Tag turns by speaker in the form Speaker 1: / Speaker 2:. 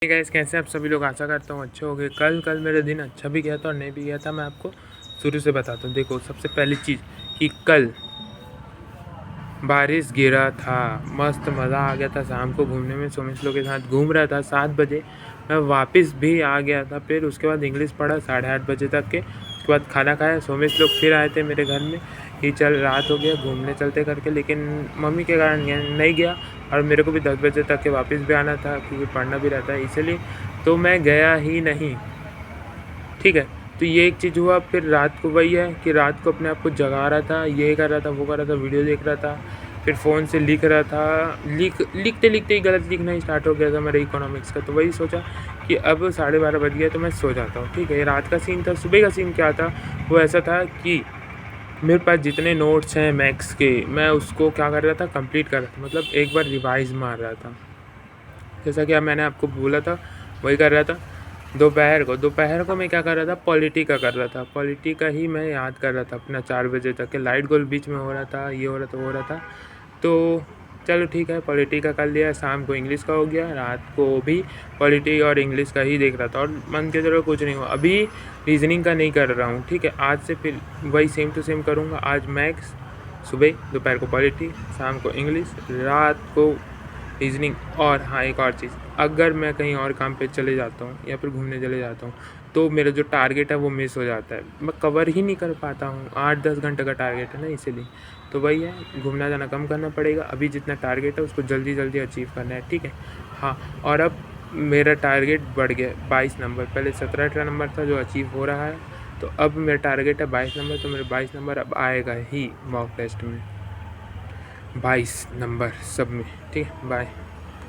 Speaker 1: Guys, कैसे आप सभी लोग? आशा करता हूँ अच्छे हो गए। कल मेरा दिन अच्छा भी गया था और नहीं भी गया था। मैं आपको शुरू से बताता हूँ। देखो, सबसे पहली चीज़ कि कल बारिश गिरा था, मस्त मज़ा आ गया था। शाम को घूमने में सुमित लोग के साथ घूम रहा था। 7 बजे मैं वापस भी आ गया था। फिर उसके बाद इंग्लिश पढ़ा 8:30 बजे तक के। उसके बाद खाना खाया। सुमित लोग फिर आए थे मेरे घर में कि चल रात हो गया, घूमने चलते करके, लेकिन मम्मी के कारण नहीं गया। और मेरे को भी 10 बजे तक के वापस भी आना था क्योंकि पढ़ना भी रहता है, इसलिए तो मैं गया ही नहीं। ठीक है, तो ये एक चीज़ हुआ। फिर रात को वही है कि रात को अपने आप को जगा रहा था, ये कर रहा था, वो कर रहा था, वीडियो देख रहा था। फिर फ़ोन से लिख रहा था। लिखते लिखते ही गलत लिखना ही स्टार्ट हो गया था मेरे इकोनॉमिक्स का। तो वही सोचा कि अब 12:30 बज गया तो मैं सो जाता हूँ। ठीक है, ये रात का सीन था। सुबह का सीन क्या था, वो ऐसा था कि मेरे पास जितने नोट्स हैं मैथ्स के, मैं उसको क्या कर रहा था, कंप्लीट कर रहा था। मतलब एक बार रिवाइज़ मार रहा था। जैसा कि अब मैंने आपको बोला था, वही कर रहा था। दोपहर को मैं क्या कर रहा था, पॉलिटी का कर रहा था। पॉलिटी का ही मैं याद कर रहा था अपना 4 बजे तक के। लाइट गोल बीच में हो रहा था, ये हो रहा था, वो हो रहा था। तो चलो ठीक है, पॉलिटी का कर लिया। शाम को इंग्लिश का हो गया। रात को भी पॉलिटी और इंग्लिश का ही देख रहा था और मन के जरूर कुछ नहीं हुआ। अभी रीजनिंग का नहीं कर रहा हूँ। ठीक है, आज से फिर वही सेम टू सेम करूँगा। आज मैथ्स सुबह, दोपहर को पॉलिटी, शाम को इंग्लिश, रात को रीजनिंग। और हाँ, एक और चीज़, अगर मैं कहीं और काम पे चले जाता हूँ या फिर घूमने चले जाता हूँ तो मेरा जो टारगेट है वो मिस हो जाता है। मैं कवर ही नहीं कर पाता हूँ। 8-10 घंटे का टारगेट है ना, इसीलिए तो वही है, घूमना जाना कम करना पड़ेगा। अभी जितना टारगेट है उसको जल्दी जल्दी अचीव करना है। ठीक है, हाँ। और अब मेरा टारगेट बढ़ गया 22 नंबर। पहले 17-18 नंबर था जो अचीव हो रहा है। तो अब मेरा टारगेट है 22 नंबर। तो मेरा 22 नंबर अब आएगा ही मॉक टेस्ट में, 22 नंबर सब में। ठीक है, बाय।